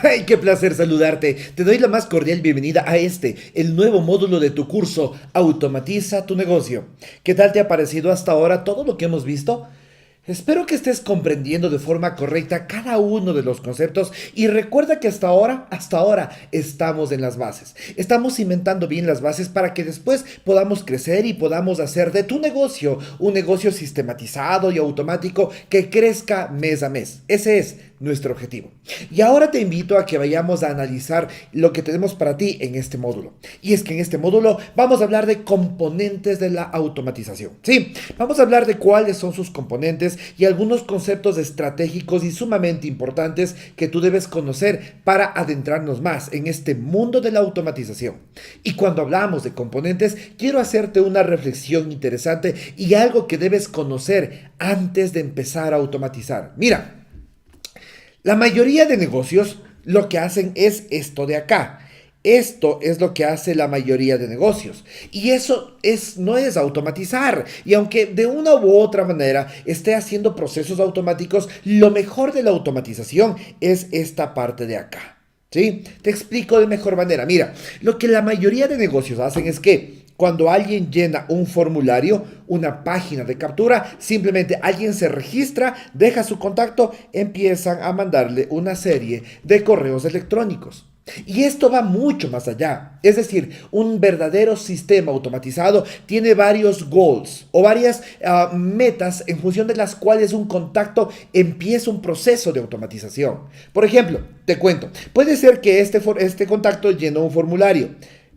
¡Ay, qué placer saludarte! Te doy la más cordial bienvenida a el nuevo módulo de tu curso Automatiza tu negocio. ¿Qué tal te ha parecido hasta ahora todo lo que hemos visto? Espero que estés comprendiendo de forma correcta cada uno de los conceptos y recuerda que hasta ahora estamos en las bases. Estamos cimentando bien las bases para que después podamos crecer y podamos hacer de tu negocio un negocio sistematizado y automático que crezca mes a mes. Ese es nuestro objetivo. Y ahora te invito a que vayamos a analizar lo que tenemos para ti en este módulo. Y es que en este módulo vamos a hablar de componentes de la automatización. Sí, vamos a hablar de cuáles son sus componentes y algunos conceptos estratégicos y sumamente importantes que tú debes conocer para adentrarnos más en este mundo de la automatización. Y cuando hablamos de componentes, quiero hacerte una reflexión interesante y algo que debes conocer antes de empezar a automatizar. Mira, la mayoría de negocios lo que hacen es esto de acá. Esto es lo que hace la mayoría de negocios. Y no es automatizar. Y aunque de una u otra manera esté haciendo procesos automáticos, lo mejor de la automatización es esta parte de acá. ¿Sí? Te explico de mejor manera. Mira, lo que la mayoría de negocios hacen es que cuando alguien llena un formulario, una página de captura, simplemente alguien se registra, deja su contacto, empiezan a mandarle una serie de correos electrónicos. Y esto va mucho más allá. Es decir, un verdadero sistema automatizado tiene varios goals o varias metas en función de las cuales un contacto empieza un proceso de automatización. Por ejemplo, te cuento, puede ser que este contacto llenó un formulario.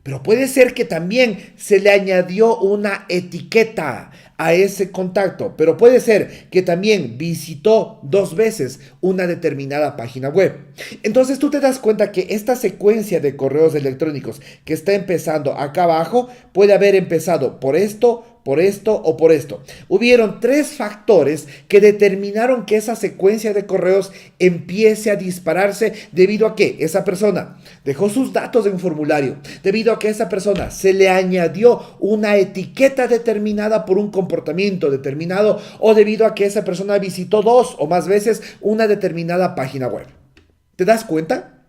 Pero puede ser que también se le añadió una etiqueta a ese contacto. Pero puede ser que también visitó 2 veces una determinada página web. Entonces tú te das cuenta que esta secuencia de correos electrónicos que está empezando acá abajo puede haber empezado por esto o por esto. Hubieron 3 factores que determinaron que esa secuencia de correos empiece a dispararse debido a que esa persona dejó sus datos en un formulario, debido a que esa persona se le añadió una etiqueta determinada por un comportamiento determinado o debido a que esa persona visitó 2 o más veces una determinada página web. ¿Te das cuenta?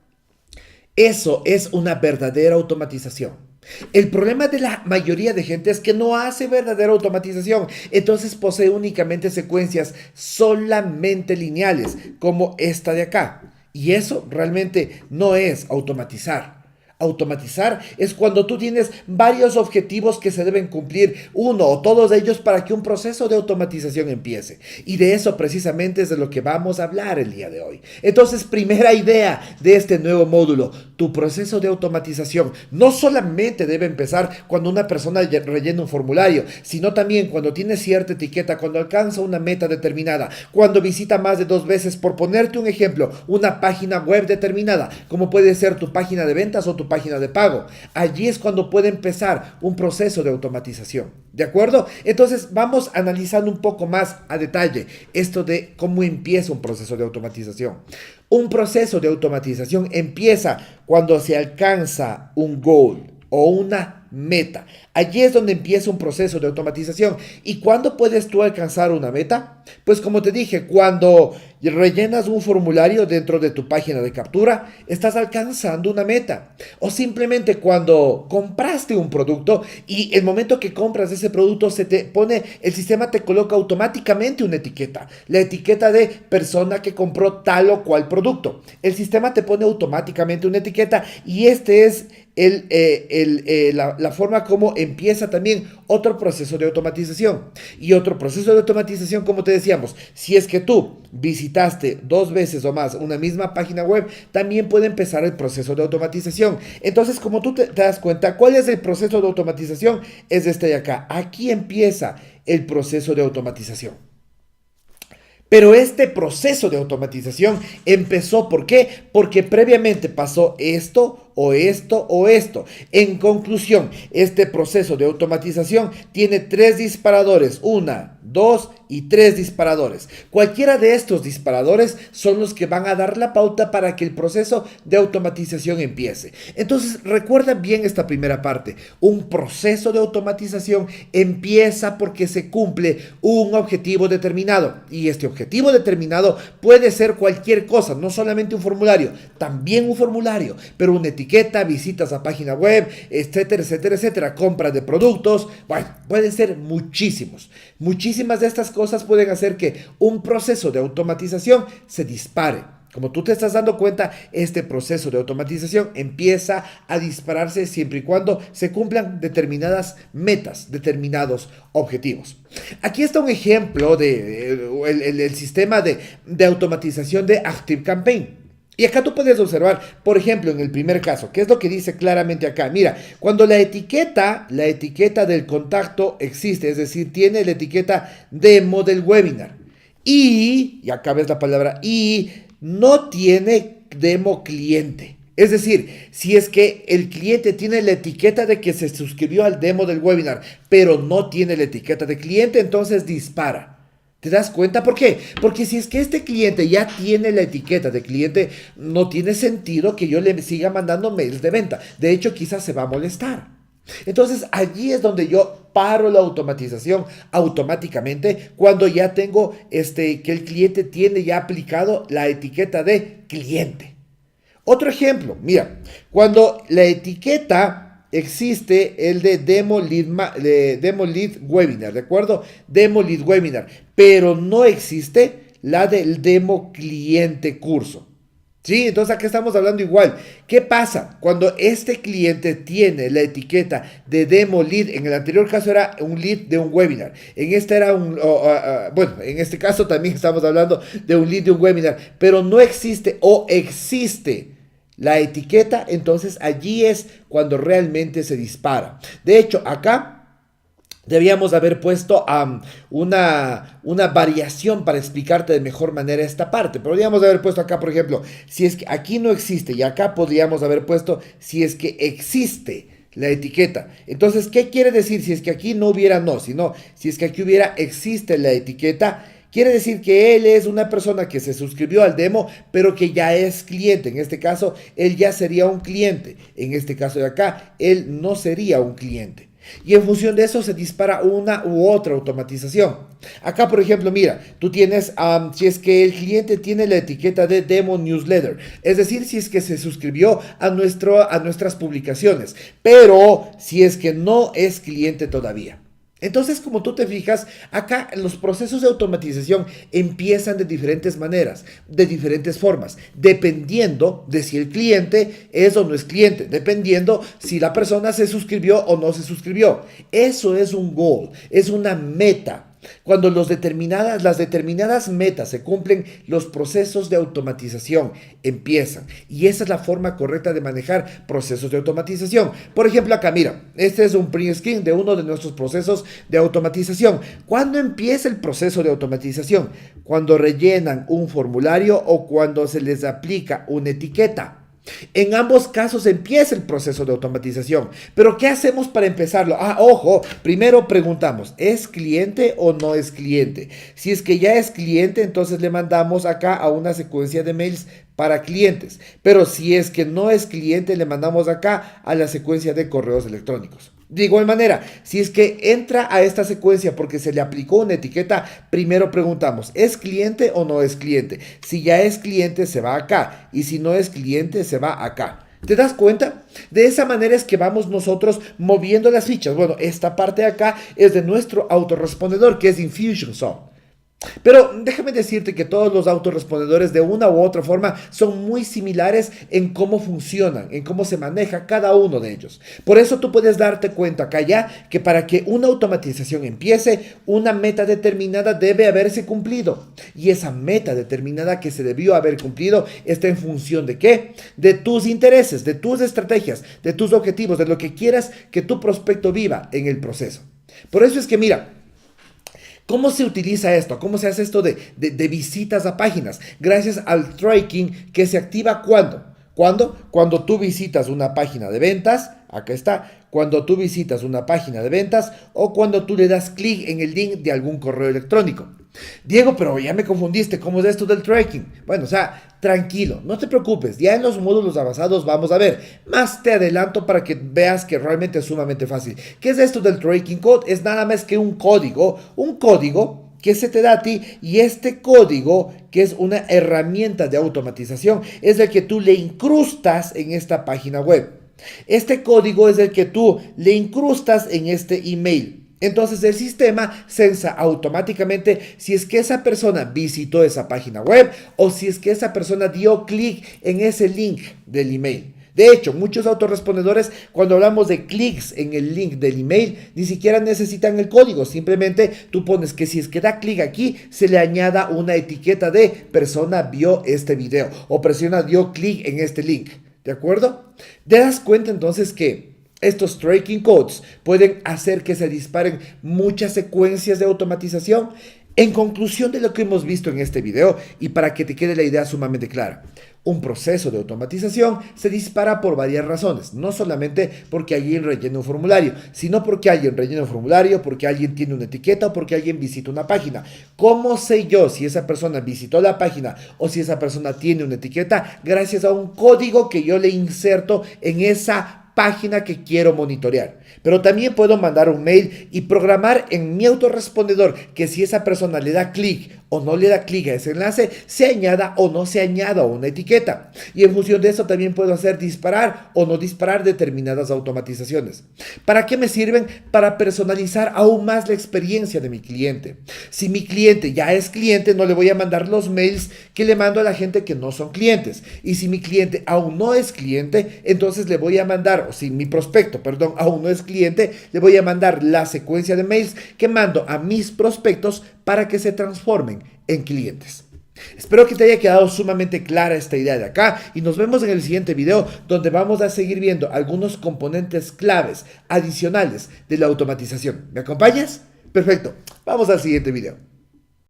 Eso es una verdadera automatización. El problema de la mayoría de gente es que no hace verdadera automatización, entonces posee únicamente secuencias solamente lineales, como esta de acá. Y eso realmente no es automatizar. Automatizar es cuando tú tienes varios objetivos que se deben cumplir, uno o todos ellos para que un proceso de automatización empiece. Y de eso precisamente es de lo que vamos a hablar el día de hoy. Entonces, primera idea de este nuevo módulo, tu proceso de automatización no solamente debe empezar cuando una persona rellena un formulario, sino también cuando tiene cierta etiqueta, cuando alcanza una meta determinada, cuando visita más de 2 veces, por ponerte un ejemplo, una página web determinada, como puede ser tu página de ventas o tu página de pago. Allí es cuando puede empezar un proceso de automatización. ¿De acuerdo? Entonces vamos analizando un poco más a detalle esto de cómo empieza un proceso de automatización. Un proceso de automatización empieza cuando se alcanza un goal o una meta. Allí es donde empieza un proceso de automatización. ¿Y cuándo puedes tú alcanzar una meta? Pues como te dije, cuando rellenas un formulario dentro de tu página de captura, estás alcanzando una meta. O simplemente cuando compraste un producto y el momento que compras ese producto el sistema te coloca automáticamente una etiqueta. La etiqueta de persona que compró tal o cual producto. El sistema te pone automáticamente una etiqueta y este es la forma como empieza también otro proceso de automatización. Y otro proceso de automatización, como te decíamos, si es que tú visitaste 2 veces o más una misma página web, también puede empezar el proceso de automatización. Entonces, como tú te das cuenta, ¿cuál es el proceso de automatización? Es este de acá. Aquí empieza el proceso de automatización. Pero este proceso de automatización empezó, ¿por qué? Porque previamente pasó esto o esto o esto. En conclusión, este proceso de automatización tiene 3 disparadores. 1, 2 y 3 disparadores. Cualquiera de estos disparadores son los que van a dar la pauta para que el proceso de automatización empiece. Entonces, recuerda bien esta primera parte. Un proceso de automatización empieza porque se cumple un objetivo determinado. Y este objetivo determinado puede ser cualquier cosa, no solamente un formulario, también un formulario, pero una etiqueta, visitas a página web, etcétera, etcétera, etcétera, compras de productos. Bueno, pueden ser muchísimos. Muchísimas de estas cosas pueden hacer que un proceso de automatización se dispare. Como tú te estás dando cuenta, este proceso de automatización empieza a dispararse siempre y cuando se cumplan determinadas metas, determinados objetivos. Aquí está un ejemplo del sistema de automatización de ActiveCampaign. Y acá tú puedes observar, por ejemplo, en el primer caso, ¿qué es lo que dice claramente acá? Mira, cuando la etiqueta del contacto existe, es decir, tiene la etiqueta demo del webinar. Y acá ves la palabra y, no tiene demo cliente. Es decir, si es que el cliente tiene la etiqueta de que se suscribió al demo del webinar, pero no tiene la etiqueta de cliente, entonces dispara. ¿Te das cuenta? ¿Por qué? Porque si es que este cliente ya tiene la etiqueta de cliente, no tiene sentido que yo le siga mandando mails de venta. De hecho, quizás se va a molestar. Entonces, allí es donde yo paro la automatización automáticamente cuando ya tengo que el cliente tiene ya aplicado la etiqueta de cliente. Otro ejemplo, mira, cuando la etiqueta existe el de Demo Lead Webinar, ¿de acuerdo? Demo Lead Webinar, pero no existe la del Demo Cliente Curso. Sí, entonces aquí estamos hablando igual. ¿Qué pasa? Cuando este cliente tiene la etiqueta de Demo Lead, en el anterior caso era un lead de un webinar, en este era bueno, en este caso también estamos hablando de un lead de un webinar, pero no existe o existe la etiqueta, entonces allí es cuando realmente se dispara. De hecho, acá debíamos haber puesto una variación para explicarte de mejor manera esta parte. Podríamos haber puesto acá, por ejemplo, si es que aquí no existe, y acá podríamos haber puesto si es que existe la etiqueta. Entonces, ¿qué quiere decir? Si es que aquí no hubiera no, sino si es que aquí hubiera existe la etiqueta, quiere decir que él es una persona que se suscribió al demo, pero que ya es cliente. En este caso, él ya sería un cliente. En este caso de acá, él no sería un cliente. Y en función de eso se dispara una u otra automatización. Acá, por ejemplo, mira, tú tienes, si es que el cliente tiene la etiqueta de Demo Newsletter, es decir, si es que se suscribió a nuestras publicaciones, pero si es que no es cliente todavía. Entonces, como tú te fijas, acá los procesos de automatización empiezan de diferentes maneras, de diferentes formas, dependiendo de si el cliente es o no es cliente, dependiendo si la persona se suscribió o no se suscribió. Eso es un goal, es una meta. Cuando las determinadas metas se cumplen, los procesos de automatización empiezan. Y esa es la forma correcta de manejar procesos de automatización. Por ejemplo, acá mira, este es un print screen de uno de nuestros procesos de automatización. ¿Cuándo empieza el proceso de automatización? Cuando rellenan un formulario o cuando se les aplica una etiqueta. En ambos casos empieza el proceso de automatización. Pero ¿qué hacemos para empezarlo? Ojo, primero preguntamos, ¿es cliente o no es cliente? Si es que ya es cliente, entonces le mandamos acá a una secuencia de mails para clientes. Pero si es que no es cliente, le mandamos acá a la secuencia de correos electrónicos. De igual manera, si es que entra a esta secuencia porque se le aplicó una etiqueta, primero preguntamos, ¿es cliente o no es cliente? Si ya es cliente, se va acá. Y si no es cliente, se va acá. ¿Te das cuenta? De esa manera es que vamos nosotros moviendo las fichas. Bueno, esta parte de acá es de nuestro autorrespondedor, que es Infusionsoft. Pero déjame decirte que todos los autorrespondedores de una u otra forma son muy similares en cómo funcionan, en cómo se maneja cada uno de ellos. Por eso tú puedes darte cuenta acá ya que para que una automatización empiece, una meta determinada debe haberse cumplido. Y esa meta determinada que se debió haber cumplido está en función de ¿qué? De tus intereses, de tus estrategias, de tus objetivos, de lo que quieras que tu prospecto viva en el proceso. Por eso es que mira, ¿cómo se utiliza esto? ¿Cómo se hace esto de visitas a páginas? Gracias al tracking que se activa ¿cuándo? ¿Cuándo? Cuando tú visitas una página de ventas, acá está, cuando tú visitas una página de ventas o cuando tú le das clic en el link de algún correo electrónico. Diego, pero ya me confundiste, ¿cómo es esto del tracking? Bueno, o sea, tranquilo, no te preocupes, ya en los módulos avanzados vamos a ver. Más te adelanto para que veas que realmente es sumamente fácil. ¿Qué es esto del tracking code? Es nada más que un código que se te da a ti, y este código, que es una herramienta de automatización, es el que tú le incrustas en esta página web. Este código es el que tú le incrustas en este email. Entonces el sistema censa automáticamente si es que esa persona visitó esa página web o si es que esa persona dio clic en ese link del email. De hecho, muchos autorrespondedores, cuando hablamos de clics en el link del email, ni siquiera necesitan el código. Simplemente tú pones que si es que da clic aquí, se le añada una etiqueta de persona vio este video o persona dio clic en este link. ¿De acuerdo? ¿Te das cuenta entonces que estos tracking codes pueden hacer que se disparen muchas secuencias de automatización? En conclusión de lo que hemos visto en este video, y para que te quede la idea sumamente clara, un proceso de automatización se dispara por varias razones, no solamente porque alguien rellena un formulario, sino porque alguien rellena un formulario, porque alguien tiene una etiqueta o porque alguien visita una página. ¿Cómo sé yo si esa persona visitó la página o si esa persona tiene una etiqueta? Gracias a un código que yo le inserto en esa página que quiero monitorear. Pero también puedo mandar un mail y programar en mi autorrespondedor que si esa persona le da clic o no le da clic a ese enlace, se añada o no se añada una etiqueta. Y en función de eso también puedo hacer disparar o no disparar determinadas automatizaciones. ¿Para qué me sirven? Para personalizar aún más la experiencia de mi cliente. Si mi cliente ya es cliente, no le voy a mandar los mails que le mando a la gente que no son clientes. Y si mi cliente aún no es cliente, entonces le voy a mandar, o si mi prospecto, perdón, aún no es cliente, le voy a mandar la secuencia de mails que mando a mis prospectos para que se transformen en clientes. Espero que te haya quedado sumamente clara esta idea de acá y nos vemos en el siguiente video, donde vamos a seguir viendo algunos componentes claves adicionales de la automatización. ¿Me acompañas? Perfecto, vamos al siguiente video.